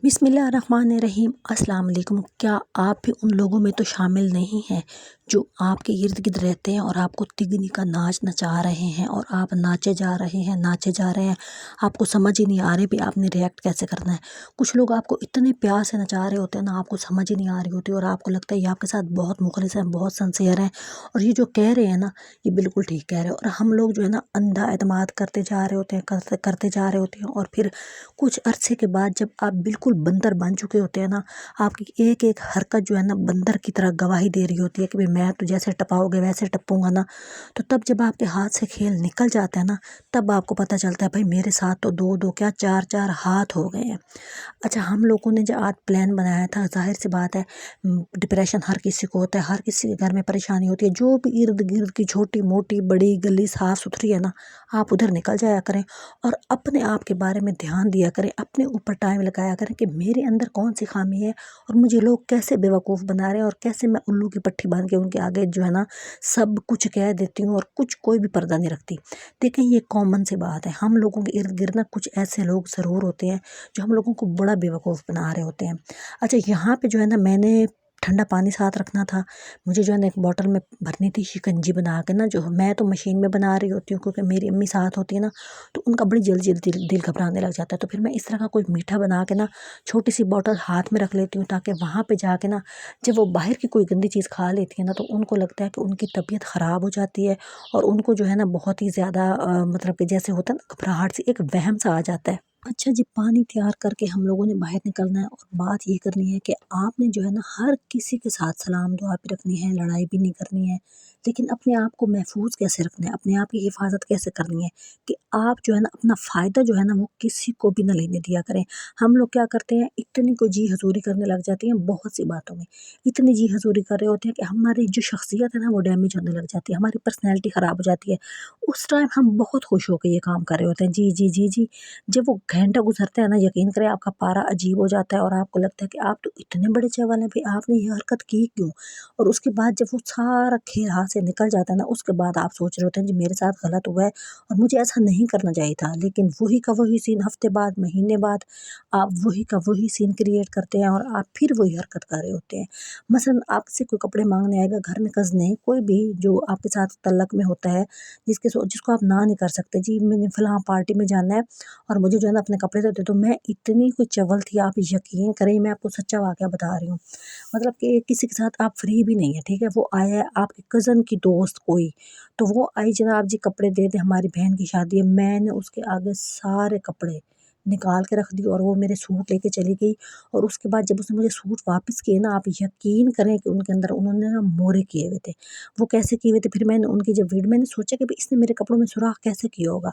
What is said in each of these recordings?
बिस्मिल्लाहिर्रहमानिर्रहीम। अस्सलाम वालेकुम। क्या आप भी उन लोगों में तो शामिल नहीं हैं जो आपके इर्द गिर्द रहते हैं और आपको तिगनी का नाच नचा रहे हैं और आप नाचे जा रहे हैं, आपको समझ ही नहीं आ रही भी आपने रिएक्ट कैसे करना है। कुछ लोग आपको इतने प्यार से नचा रहे होते हैं ना, आपको समझ ही नहीं आ रही होती और आपको लगता है ये आपके साथ बहुत मुखलिस हैं, बहुत सिंसियर हैं और ये जो कह रहे हैं ना ये बिल्कुल ठीक कह रहे हैं। और हम लोग जो है ना अंधा एतमाद करते जा रहे होते हैं, करते जा रहे होते हैं और फिर कुछ अरसे के बाद जब आप बिल्कुल बंदर बन चुके होते हैं ना, आपकी एक एक हरकत जो है ना बंदर की तरह गवाही दे रही होती है कि भाई मैं तो जैसे टपाओगे वैसे टपूंगा ना। तो तब जब आपके हाथ से खेल निकल जाता है ना, तब आपको पता चलता है भाई मेरे साथ तो दो दो क्या चार चार हाथ हो गए हैं। अच्छा, हम लोगों ने जो आज प्लान बनाया था, जाहिर सी बात है डिप्रेशन हर किसी को होता है, हर किसी के घर में परेशानी होती है। जो भी इर्द गिर्द की छोटी मोटी बड़ी गली साफ़ सुथरी है ना, आप उधर निकल जाया करें और अपने आप के बारे में ध्यान दिया करें, अपने ऊपर टाइम लगाया करें कि मेरे अंदर कौन सी खामी है और मुझे लोग कैसे बेवकूफ़ बना रहे हैं और कैसे मैं उल्लू की पट्टी बांध के उनके आगे जो है ना सब कुछ कह देती हूँ और कुछ कोई भी पर्दा नहीं रखती। देखें, ये कॉमन सी बात है, हम लोगों के इर्द गिर्द ना कुछ ऐसे लोग ज़रूर होते हैं जो हम लोगों को बड़ा बेवकूफ़ बना रहे होते हैं। अच्छा, यहाँ पे जो है ना मैंने ठंडा पानी साथ रखना था, मुझे जो है ना एक बॉटल में भरनी थी शिकंजी बना के ना, जो मैं तो मशीन में बना रही होती हूँ क्योंकि मेरी अम्मी साथ होती है ना, तो उनका बड़ी जल्दी जल्दी दिल घबराने लग जाता है। तो फिर मैं इस तरह का कोई मीठा बना के ना छोटी सी बॉटल हाथ में रख लेती हूँ ताकि वहाँ पे जाके ना जब वो बाहर की कोई गंदी चीज़ खा लेती है ना तो उनको लगता है कि उनकी तबीयत ख़राब हो जाती है और उनको जो है ना बहुत ही ज़्यादा मतलब कि जैसे होता है ना घबराहट सी एक वहम सा आ जाता है। अच्छा जी, पानी तैयार करके हम लोगों ने बाहर निकलना है और बात ये करनी है कि आपने जो है ना हर किसी के साथ सलाम दुआ भी रखनी है, लड़ाई भी नहीं करनी है, लेकिन अपने आप को महफूज कैसे रखना है, अपने आप की हिफाजत कैसे करनी है कि आप जो है ना अपना फ़ायदा जो है ना वो किसी को भी ना लेने दिया करें। हम लोग क्या करते हैं, इतनी को जी हजूरी करने लग जाती हैं बहुत सी बातों में, इतनी जी हजूरी कर रहे होते हैं कि हमारी जो शख्सियत है ना वो डैमेज होने लग जाती है, हमारी पर्सनैलिटी ख़राब हो जाती है। उस टाइम हम बहुत खुश होकर ये काम कर रहे होते हैं, जी जी जी जी। जब वो घंटा गुजरता है ना, यकीन करें आपका पारा अजीब हो जाता है और आपको लगता है कि आप तो इतने बड़े चवल हैं, भाई आपने ये हरकत की क्यों। और उसके बाद जब वो सारा खेल हाथ से निकल जाता है ना, उसके बाद आप सोच रहे होते हैं जी मेरे साथ गलत हुआ है और मुझे ऐसा नहीं करना चाहिए था, लेकिन वही का वही सीन हफ्ते बाद महीने बाद आप वही का वही सीन क्रिएट करते हैं और आप फिर वही हरकत कर रहे होते हैं। मसलन आपसे कोई कपड़े मांगने आएगा घर में, कज़ने कोई भी जो आपके साथ तल्लक में होता है, जिसको आप ना नहीं कर सकते, जी मैंने फलां पार्टी में जाना है और मुझे जो है ना अपने कपड़े तो दे दो। मैं इतनी कोई चवल थी, आप यकीन करें, मैं आपको सच्चा वाक़या बता रही हूँ। मतलब कि किसी के साथ आप फ्री भी नहीं है, ठीक है, वो आया है आपके कज़न की दोस्त कोई, तो वो आई जनाब जी कपड़े दे दें, हमारी बहन की शादी है, मैंने उसके आगे सारे कपड़े निकाल के रख दिए और वो मेरे सूट लेके चली गई। और उसके बाद जब उसने मुझे सूट वापस किए ना, आप यकीन करें कि उनके अंदर उन्होंने ना मोरे किए हुए थे। वो कैसे किए हुए थे, फिर मैंने उनकी जब वीडियो, मैंने सोचा कि भाई इसने मेरे कपड़ों में सुराख कैसे किया होगा।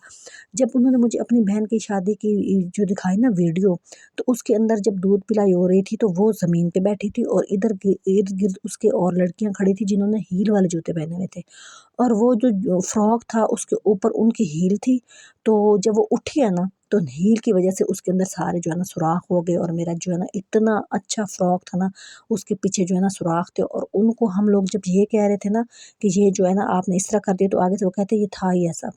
जब उन्होंने मुझे अपनी बहन की शादी की जो दिखाई ना वीडियो, तो उसके अंदर जब दूध पिलाई हो रही थी तो वो ज़मीन पे बैठी थी और इधर इर्द-गिर्द उसके और लड़कियाँ खड़ी थी जिन्होंने हील वाले जूते पहने हुए थे और वो जो फ्रॉक था उसके ऊपर उनकी हील थी। तो जब वो उठी है ना, तो हील की वज़ह से उसके अंदर सारे जो है ना सुराख हो गए और मेरा जो है ना इतना अच्छा फ्रॉक था ना, उसके पीछे जो है ना सुराख थे। और उनको हम लोग जब ये कह रहे थे ना कि ये जो है ना आपने इस तरह कर दिया, तो आगे से वो कहते ये था ही ऐसा।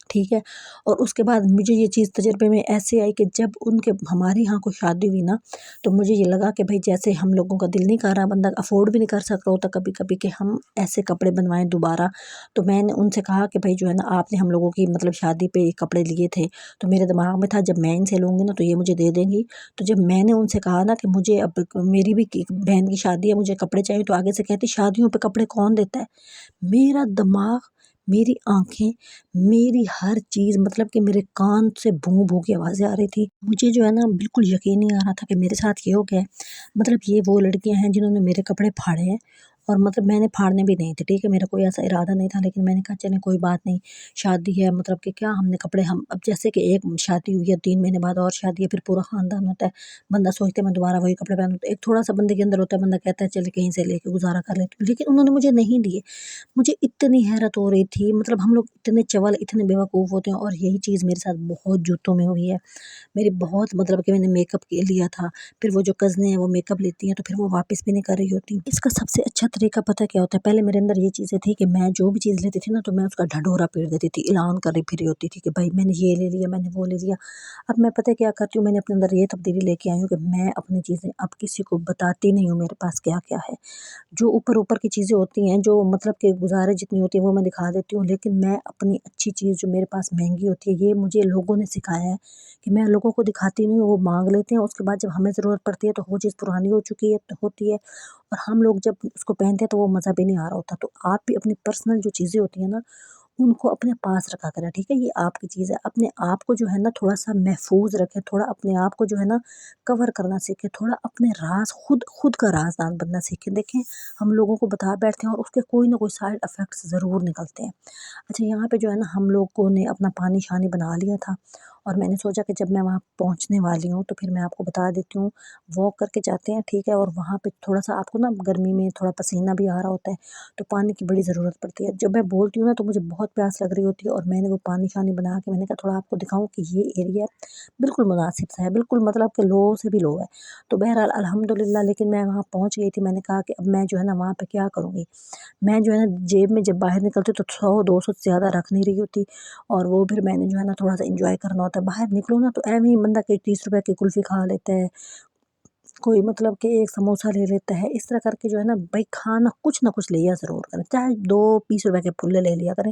ठीक है। और उसके बाद मुझे ये चीज़ तजुर्बे में ऐसे आई कि जब उनके हमारे यहाँ कोई शादी हुई ना, तो मुझे ये लगा कि भाई जैसे हम लोगों का दिल नहीं कर रहा, बंदा अफ़ोर्ड भी नहीं कर सक रहा होता कभी-कभी कि हम ऐसे कपड़े बनवाएँ दोबारा। तो मैंने उनसे कहा कि भाई जो है ना आपने हम लोगों की मतलब शादी पे ये कपड़े लिए थे, तो मेरे दिमाग में था जब मैं इनसे लूँगी ना तो ये मुझे दे देंगी। तो जब मैंने उनसे कहा ना कि मुझे अब मेरी भी बहन की शादी है, मुझे कपड़े चाहिए, तो आगे से कहती शादियों पे कपड़े कौन देता है? मेरा दिमाग, मेरी आँखें, मेरी हर चीज़, मतलब कि मेरे कान से भूं भूं की आवाज़ें आ रही थी। मुझे जो है ना बिल्कुल यकीन नहीं आ रहा था कि मेरे साथ ये हो गया है। मतलब ये वो लड़कियां हैं जिन्होंने मेरे कपड़े फाड़े हैं और मतलब मैंने फाड़ने भी नहीं थे, ठीक है, मेरा कोई ऐसा इरादा नहीं था, लेकिन मैंने कहा चलें कोई बात नहीं, शादी है, मतलब कि क्या हमने कपड़े, हम अब जैसे कि एक शादी हुई है 3 महीने बाद और शादी है, फिर पूरा ख़ानदान होता है, बंदा सोचता है मैं दोबारा वही कपड़े पहनूँ, तो एक थोड़ा सा बंदे के अंदर होता है, बंदा कहता है चले कहीं से लेके गुजारा कर लेते हैं, लेकिन उन्होंने मुझे नहीं दिए। मुझे इतनी हैरत हो रही थी, मतलब हम लोग इतने चवल, इतने बेवकूफ़ होते हैं और यही चीज़ मेरे साथ बहुत जूतों में हुई है। मेरी बहुत, मतलब कि मैंने मेकअप के लिया था, फिर वो जो कज़नें हैं वो मेकअप लेती हैं तो फिर वो वापस भी नहीं कर रही होती। इसका सबसे अच्छा तरीका पता क्या होता है, पहले मेरे अंदर ये चीज़ें थी कि मैं जो भी चीज़ लेती थी ना तो मैं उसका ढढोरा पीट देती थी, ऐलान कर फिरी होती थी कि भाई मैंने ये ले लिया, मैंने वो ले लिया। अब मैं पता है क्या करती हूँ, मैंने अपने अंदर ये तब्दीली लेके आई हूँ कि मैं अपनी चीज़ें अब किसी को बताती नहीं हूँ मेरे पास क्या-क्या है। जो ऊपर-ऊपर की चीज़ें होती हैं, जो मतलब कि गुज़ारे जितनी होती है वो मैं दिखा देती हूँ, लेकिन मैं अपनी अच्छी चीज़ जो मेरे पास महँगी होती है, ये मुझे लोगों ने सिखाया है कि मैं लोगों को दिखाती नहीं हूँ, वो माँग लेते हैं, उसके बाद जब हमें ज़रूरत पड़ती है तो वो चीज़ पुरानी हो चुकी है होती है और हम लोग जब उसको पहनते हैं तो वो मज़ा भी नहीं आ रहा होता। तो आप भी अपनी पर्सनल जो चीज़ें होती हैं ना, उनको अपने पास रखा करें, ठीक है? ये आपकी चीज़ है, अपने आप को जो है ना थोड़ा-सा महफ़ूज़ रखें, थोड़ा अपने आप को जो है ना कवर करना सीखें, थोड़ा अपने राज़ खुद का राज़दान बनना सीखें। देखें, हम लोगों को बता बैठते हैं और उसके कोई ना कोई साइड इफ़ेक्ट्स ज़रूर निकलते हैं। अच्छा, यहाँ पे जो है ना हम लोगों ने अपना पानी-शानी बना लिया था और मैंने सोचा कि जब मैं वहाँ पहुँचने वाली हूँ तो फिर मैं आपको बता देती हूँ, वॉक करके जाते हैं, ठीक है? और वहाँ पे थोड़ा-सा आपको ना गर्मी में थोड़ा पसीना भी आ रहा होता है, तो पानी की बड़ी ज़रूरत पड़ती है। जब मैं बोलती हूँ ना तो मुझे बहुत प्यास लग रही होती है और मैंने वो पानी-शानी बना के मैंने कहा थोड़ा आपको दिखाऊँ कि ये एरिया बिल्कुल मुनासिब सा है, बिल्कुल मतलब कि लो से भी लो है। तो बहरहाल अल्हम्दुलिल्लाह, लेकिन मैं वहाँ पहुँच गई थी, मैंने कहा कि अब मैं जो है ना वहाँ पे क्या करूँगी? मैं जो है ना जेब में जब बाहर निकलती तो 100-200 से ज़्यादा रख नहीं रही होती और वो फिर मैंने जो है ना थोड़ा-सा एन्जॉय करना होता है। बाहर निकलो ना तो ऐवें ही बंदा कोई 30 रुपए की कुल्फ़ी खा लेता है, कोई मतलब कि एक समोसा ले लेता है। इस तरह करके जो है ना भई खाना कुछ ना कुछ लिया ज़रूर करें, चाहे 2 20 रुपए के फुल्ले ले लिया करें।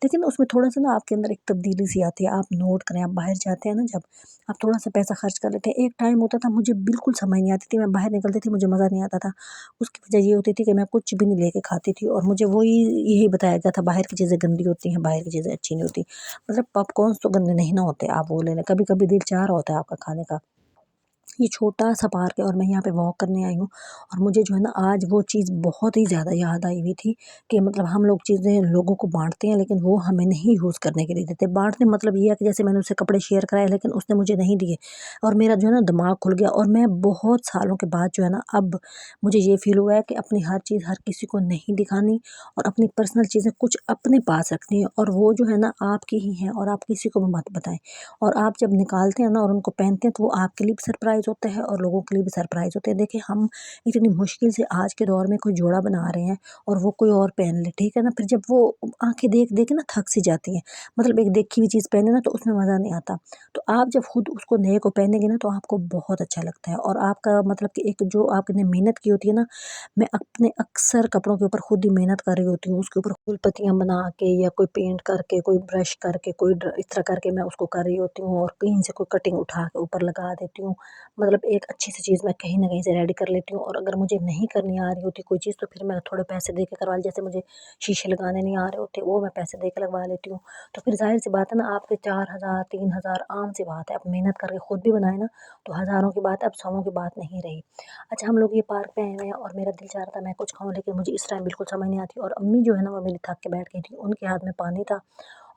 लेकिन उसमें थोड़ा-सा ना आपके अंदर एक तब्दीली सी आती है, आप नोट करें, आप बाहर जाते हैं ना जब, आप थोड़ा-सा पैसा खर्च कर लेते हैं। एक टाइम होता था मुझे बिल्कुल समझ नहीं आती थी, मैं बाहर निकलती थी मुझे मज़ा नहीं आता था। उसकी वजह ये होती थी कि मैं कुछ भी नहीं लेके खाती थी और मुझे वही यही बताया गया था बाहर की चीज़ें गंदी होती हैं, बाहर की चीज़ें अच्छी नहीं होती। मतलब पॉपकॉर्न्स तो गंदे नहीं ना होते, आप वो ले लें, कभी-कभी दिल चाह रहा होता है आपका खाने का। ये छोटा-सा पार्क है और मैं यहाँ पे वॉक करने आई हूँ और मुझे जो है ना आज वो चीज़ बहुत ही ज़्यादा याद आई हुई थी कि मतलब हम लोग चीज़ें लोगों को बाँटते हैं लेकिन वो हमें नहीं यूज़ करने के लिए देते। बाँटने मतलब ये है कि जैसे मैंने उससे कपड़े शेयर कराए लेकिन उसने मुझे नहीं दिए और मेरा जो है ना दिमाग खुल गया और मैं बहुत सालों के बाद जो है ना अब मुझे ये फ़ील हुआ है कि अपनी हर चीज़ हर किसी को नहीं दिखानी और अपनी पर्सनल चीज़ें कुछ अपने पास रखनी है और वो जो है ना आपकी ही हैं और आप किसी को भी मत बताएँ। और आप जब निकालते हैं ना और उनको पहनते हैं तो वो आपके लिए भी सरप्राइज़ होता है और लोगों के लिए भी सरप्राइज़ होते हैं। देखिए, हम इतनी मुश्किल से आज के दौर में कोई जोड़ा बना रहे हैं और वो कोई और पहन ले, ठीक है ना? फिर जब वो आँखें देख-देख के ना थक सी जाती हैं। मतलब एक देखी हुई चीज़ पहने ना तो उसमें मज़ा नहीं आता। तो आप जब खुद उसको नए को पहनेंगे ना तो आपको बहुत अच्छा लगता है और आपका मतलब कि एक जो आपने मेहनत की होती है ना, मैं अपने अक्सर कपड़ों के ऊपर खुद ही मेहनत कर रही होती हूँ। उसके ऊपर फूल पत्तियाँ बना के या कोई पेंट करके, कोई ब्रश करके, कोई इस तरह करके मैं उसको कर रही होती हूँ और कहीं से कोई कटिंग उठा के ऊपर लगा देती हूँ। मतलब एक अच्छी सी चीज़ मैं कहीं न कहीं से रेडी कर लेती हूँ और अगर मुझे नहीं करनी आ रही होती कोई चीज़ तो फिर मैं थोड़े पैसे दे के करवा ली। जैसे मुझे शीशे लगाने नहीं आ रहे होते, वो मैं पैसे दे के लगवा लेती हूँ। तो फिर ज़ाहिर-सी बात है ना, आपके 4,000 3,000 आम सी बात है। अब मेहनत करके खुद भी बनाए ना तो हज़ारों की बात है, अब सौओं की बात नहीं रही। अच्छा, हम लोग ये पार्क पे आए हुए हैं और मेरा दिल चाह रहा था मैं कुछ खाऊँ लेकिन मुझे इस टाइम बिल्कुल समझ नहीं आती और अम्मी जो है ना वो मेरी थक के बैठ गई थी। उनके हाथ में पानी था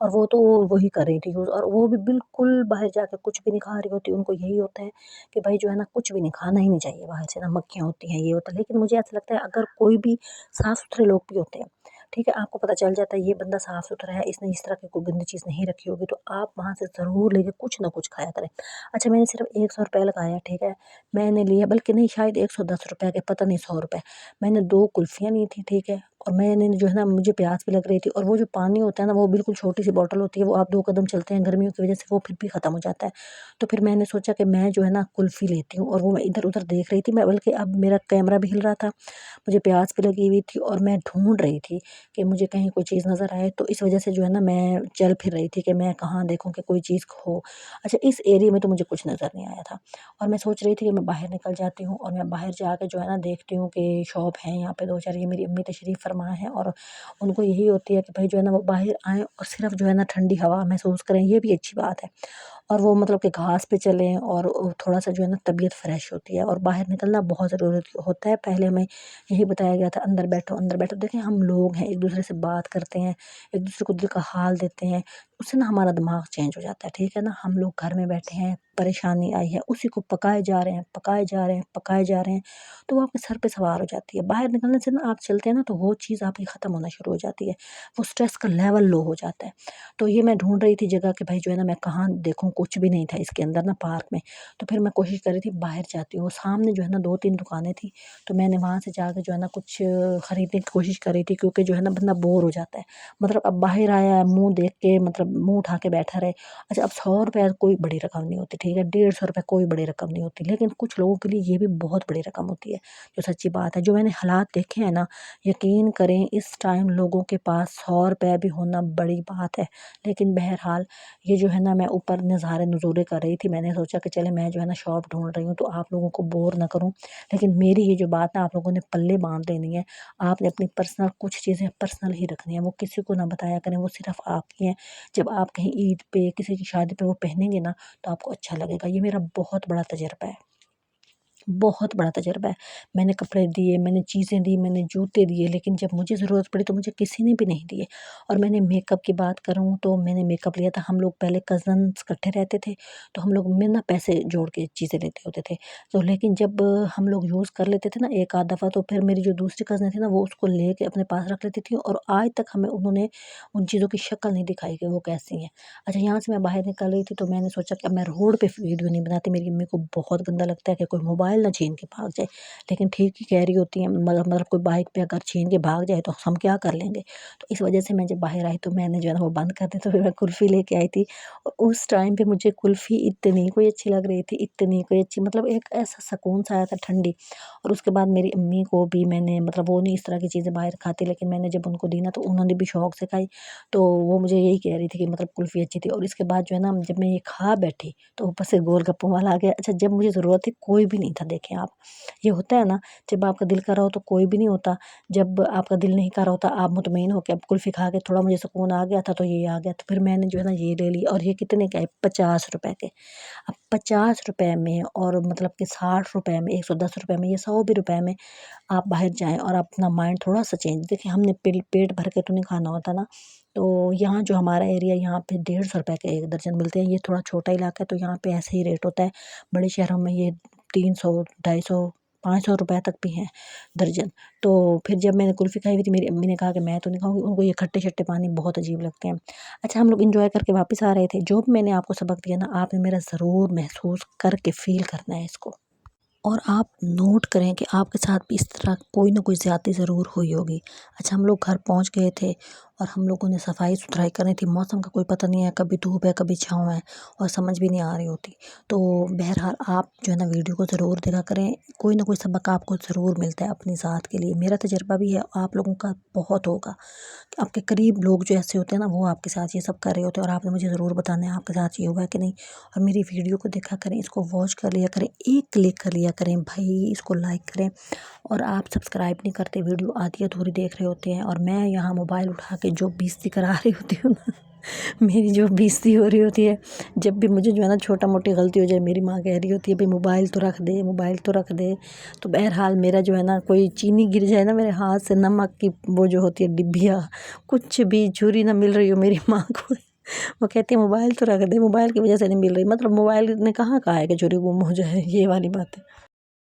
और वो तो वही कर रही थी यूज़ और वो भी बिल्कुल बाहर जाके कुछ भी नहीं खा रही होती। उनको यही होता है कि भाई जो है ना कुछ भी नहीं खाना ही नहीं चाहिए बाहर से, ना मक्खियाँ होती हैं, ये होता है। लेकिन मुझे ऐसा लगता है अगर कोई भी साफ-सुथरे लोग भी होते हैं, ठीक है? आपको पता चल जाता है ये बंदा साफ-सुथरा है, इसने इस तरह की कोई गंदी चीज़ नहीं रखी होगी, तो आप वहाँ से ज़रूर लेके कुछ ना कुछ खाया करें। अच्छा, मैंने सिर्फ़ ₹100 लगाया, ठीक है? मैंने लिया बल्कि नहीं शायद ₹110 के, पता नहीं ₹100। मैंने 2 कुल्फ़ियाँ ली थी, ठीक है? और मैंने जो है ना मुझे प्यास भी लग रही थी और वो जो पानी होता है ना वो बिल्कुल छोटी-सी बॉटल होती है, वो आप 2 कदम चलते हैं गर्मियों की वज़ह से वो फिर भी ख़त्म हो जाता है। तो फिर मैंने सोचा कि मैं जो है ना कुल्फ़ी लेती हूँ और वो मैं इधर-उधर देख रही थी, मैं बल्कि अब मेरा कैमरा भी हिल रहा था, मुझे प्यास भी लगी हुई थी और मैं ढूँढ रही थी कि मुझे कहीं कोई चीज़ नज़र आए, तो इस वज़ह से जो है ना मैं चल फिर रही थी कि मैं कहाँ देखूँ कि कोई चीज़ हो। अच्छा, इस एरिया में तो मुझे कुछ नज़र नहीं आया था और मैं सोच रही थी कि मैं बाहर निकल जाती हूँ और मैं बाहर जाके जो है ना देखती हूँ कि शॉप है यहाँ पे 2-4। ये मेरी अम्मी तशरीफ़ फ़रमा है और उनको यही होती है कि भाई जो है ना वो बाहर आएँ और सिर्फ़ जो है ना ठंडी हवा महसूस करें, ये भी अच्छी बात है। और वो मतलब कि घास पे चलें और थोड़ा-सा जो है ना तबीयत फ्रेश होती है और बाहर निकलना बहुत ज़रूरी होता है। पहले हमें यही बताया गया था अंदर बैठो, अंदर बैठो। देखिए, हम लोग हैं, एक-दूसरे से बात करते हैं, एक-दूसरे को दिल का हाल देते हैं। اس سے نا ہمارا دماغ چینج ہو جاتا ہے، ٹھیک ہے نا۔ ہم لوگ گھر میں بیٹھے ہیں، پریشانی آئی ہے، اسی کو پکائے جا رہے ہیں، پکائے جا رہے ہیں، پکائے جا رہے ہیں، تو وہ آپ کے سر پہ سوار ہو جاتی ہے۔ باہر نکلنے سے نا آپ چلتے ہیں نا تو وہ چیز آپ کی ختم ہونا شروع ہو جاتی ہے، وہ سٹریس کا لیول لو ہو جاتا ہے۔ تو یہ میں ڈھونڈ رہی تھی جگہ کہ بھائی جو ہے نا میں کہاں دیکھوں، کچھ بھی نہیں تھا اس کے اندر نا پارک میں۔ تو پھر میں کوشش کر رہی تھی باہر جاتی ہوں، سامنے جو ہے نا 2-3 دکانیں تھی، تو میں نے وہاں سے جا کے جو ہے نا کچھ خریدنے کی کوشش کر رہی تھی، کیونکہ جو ہے نا بندہ بور ہو جاتا ہے۔ مطلب اب باہر آیا ہے، منہ دیکھ کے مطلب منہ اٹھا کے بیٹھا رہے۔ اچھا اب 100 روپے کوئی بڑی رقم نہیں ہوتی، ٹھیک ہے، 150 روپے کوئی بڑی رقم نہیں ہوتی، لیکن کچھ لوگوں کے لیے یہ بھی بہت بڑی رقم ہوتی ہے، جو سچی بات ہے۔ جو میں نے حالات دیکھے ہیں نا، یقین کریں اس ٹائم لوگوں کے پاس 100 روپے بھی ہونا بڑی بات ہے۔ لیکن بہرحال یہ جو ہے نا میں اوپر نظارے نظورے کر رہی تھی، میں نے سوچا کہ چلے میں جو ہے نا شاپ ڈھونڈ رہی ہوں تو آپ لوگوں کو بور نہ کروں، لیکن میری یہ جو بات ہے آپ لوگوں نے پلے باندھ لینی ہے۔ آپ نے اپنی پرسنل کچھ چیزیں پرسنل ہی رکھنی ہیں، وہ کسی کو نہ بتایا کریں، وہ صرف آپ کی ہیں۔ جب آپ کہیں عید پہ کسی کی شادی پہ وہ پہنیں گے نا تو آپ کو اچھا لگے گا۔ یہ میرا بہت بڑا تجربہ ہے، بہت بڑا تجربہ ہے۔ میں نے کپڑے دیے، میں نے چیزیں دی، میں نے جوتے دیے، لیکن جب مجھے ضرورت پڑی تو مجھے کسی نے بھی نہیں دیے۔ اور میں نے میک اپ کی بات کروں تو میں نے میک اپ لیا تھا، ہم لوگ پہلے کزنس اکٹھے رہتے تھے تو ہم لوگ میں نا پیسے جوڑ کے چیزیں لیتے ہوتے تھے، تو لیکن جب ہم لوگ یوز کر لیتے تھے نا ایک آدھ دفعہ، تو پھر میری جو دوسری کزنیں تھیں نا وہ اس کو لے کے اپنے پاس رکھ لیتی تھیں، اور آج تک ہمیں انہوں نے ان چیزوں کی شکل نہیں دکھائی کہ وہ کیسی ہیں۔ اچھا یہاں سے میں باہر نکل رہی تھی تو میں نے سوچا کہ اب میں روڈ پہ ویڈیو نہیں بناتی، میری امی کو بہت گندا لگتا ہے کہ کوئی موبائل نہ چھین کے بھاگ جائے، لیکن ٹھیک ہی کہہ رہی ہوتی ہیں، مطلب کوئی بائک پہ اگر چھین کے بھاگ جائے تو ہم کیا کر لیں گے۔ تو اس وجہ سے میں جب باہر آئی تو میں نے جو ہے نا وہ بند کر دی، تو پھر میں کلفی لے کے آئی تھی، اور اس ٹائم پہ مجھے کلفی اتنی کوئی اچھی لگ رہی تھی، اتنی کوئی اچھی، مطلب ایک ایسا سکون سا آیا تھا ٹھنڈی۔ اور اس کے بعد میری امی کو بھی میں نے، مطلب وہ نہیں اس طرح کی چیزیں باہر کھاتی، لیکن میں نے جب ان کو دی نا تو انہوں نے بھی شوق سے کھائی، تو وہ مجھے یہی کہہ رہی تھی کہ مطلب کلفی اچھی تھی۔ اور اس کے بعد جو ہے نا جب میں یہ کھا بیٹھی تو اوپر سے گول گپوں والا آ گیا۔ اچھا جب مجھے ضرورت تھی کوئی بھی نہیں تھا، دیکھیں آپ، یہ ہوتا ہے نا جب آپ کا دل کر رہا ہو تو کوئی بھی نہیں ہوتا، جب آپ کا دل نہیں کر رہا ہوتا آپ مطمئن ہو کہ اب کلفی کھا کے تھوڑا مجھے سکون آ گیا تھا تو یہ آ گیا، تو پھر میں نے جو ہے نا یہ لے لی، اور یہ کتنے کے آئے، 50 روپے کے۔ اب 50 روپے میں، اور مطلب کہ 60 روپے میں، 110 روپے میں، یا 100 بھی روپے میں آپ باہر جائیں اور اپنا مائنڈ تھوڑا سا چینج، دیکھیں ہم نے پیٹ بھر کے تو نہیں کھانا ہوتا نا۔ تو یہاں جو ہمارا ایریا، یہاں پہ 150 روپے کے 1 درجن ملتے ہیں، یہ تھوڑا چھوٹا علاقہ ہے تو یہاں پہ ایسے ہی ریٹ ہوتا ہے، بڑے شہروں میں یہ 300، 250، 500 روپے تک بھی ہیں درجن۔ تو پھر جب میں نے کلفی کھائی ہوئی تھی، میری امی نے کہا کہ میں تو نہیں کھاؤں گی، ان کو یہ کھٹے شٹے پانی بہت عجیب لگتے ہیں۔ اچھا ہم لوگ انجوائے کر کے واپس آ رہے تھے، جو بھی میں نے آپ کو سبق دیا نا آپ نے میرا ضرور محسوس کر کے فیل کرنا ہے اس کو، اور آپ نوٹ کریں کہ آپ کے ساتھ بھی اس طرح کوئی نہ کوئی زیادتی ضرور ہوئی ہوگی۔ اچھا ہم لوگ گھر پہنچ گئے تھے اور ہم لوگوں نے صفائی ستھرائی کرنی تھی، موسم کا کوئی پتہ نہیں ہے، کبھی دھوپ ہے کبھی چھاؤں ہے، اور سمجھ بھی نہیں آ رہی ہوتی۔ تو بہرحال آپ جو ہے نا ویڈیو کو ضرور دیکھا کریں، کوئی نہ کوئی سبق آپ کو ضرور ملتا ہے اپنی ذات کے لیے۔ میرا تجربہ بھی ہے، آپ لوگوں کا بہت ہوگا، آپ کے قریب لوگ جو ایسے ہوتے ہیں نا وہ آپ کے ساتھ یہ سب کر رہے ہوتے ہیں، اور آپ نے مجھے ضرور بتانا ہے آپ کے ساتھ یہ ہوا ہے کہ نہیں۔ اور میری ویڈیو کو دیکھا کریں، اس کو واچ کر لیا کریں، ایک کلک کر لیا کریں بھائی، اس کو لائک کریں، اور آپ سبسکرائب نہیں کرتے، ویڈیو آدھی ادھوری دیکھ رہے ہوتے ہیں، اور میں یہاں موبائل اٹھا کے جو بےزتی کرا رہی ہوتی ہوں نا میری جو بےزتی ہو رہی ہوتی ہے، جب بھی مجھے جو ہے نا چھوٹا موٹی غلطی ہو جائے، میری ماں کہہ رہی ہوتی ہے بھائی موبائل تو رکھ دے، موبائل تو رکھ دے۔ تو بہرحال میرا جو ہے نا کوئی چینی گر جائے نا میرے ہاتھ سے، نمک کی وہ جو ہوتی ہے ڈبیا، کچھ بھی چھری نہ مل رہی ہو میری ماں کو وہ کہتی ہے موبائل تو رکھ دے، موبائل کی وجہ سے نہیں مل رہی، مطلب موبائل نے کہاں کہا ہے کہ چھری گم ہو جائے، یہ والی بات ہے۔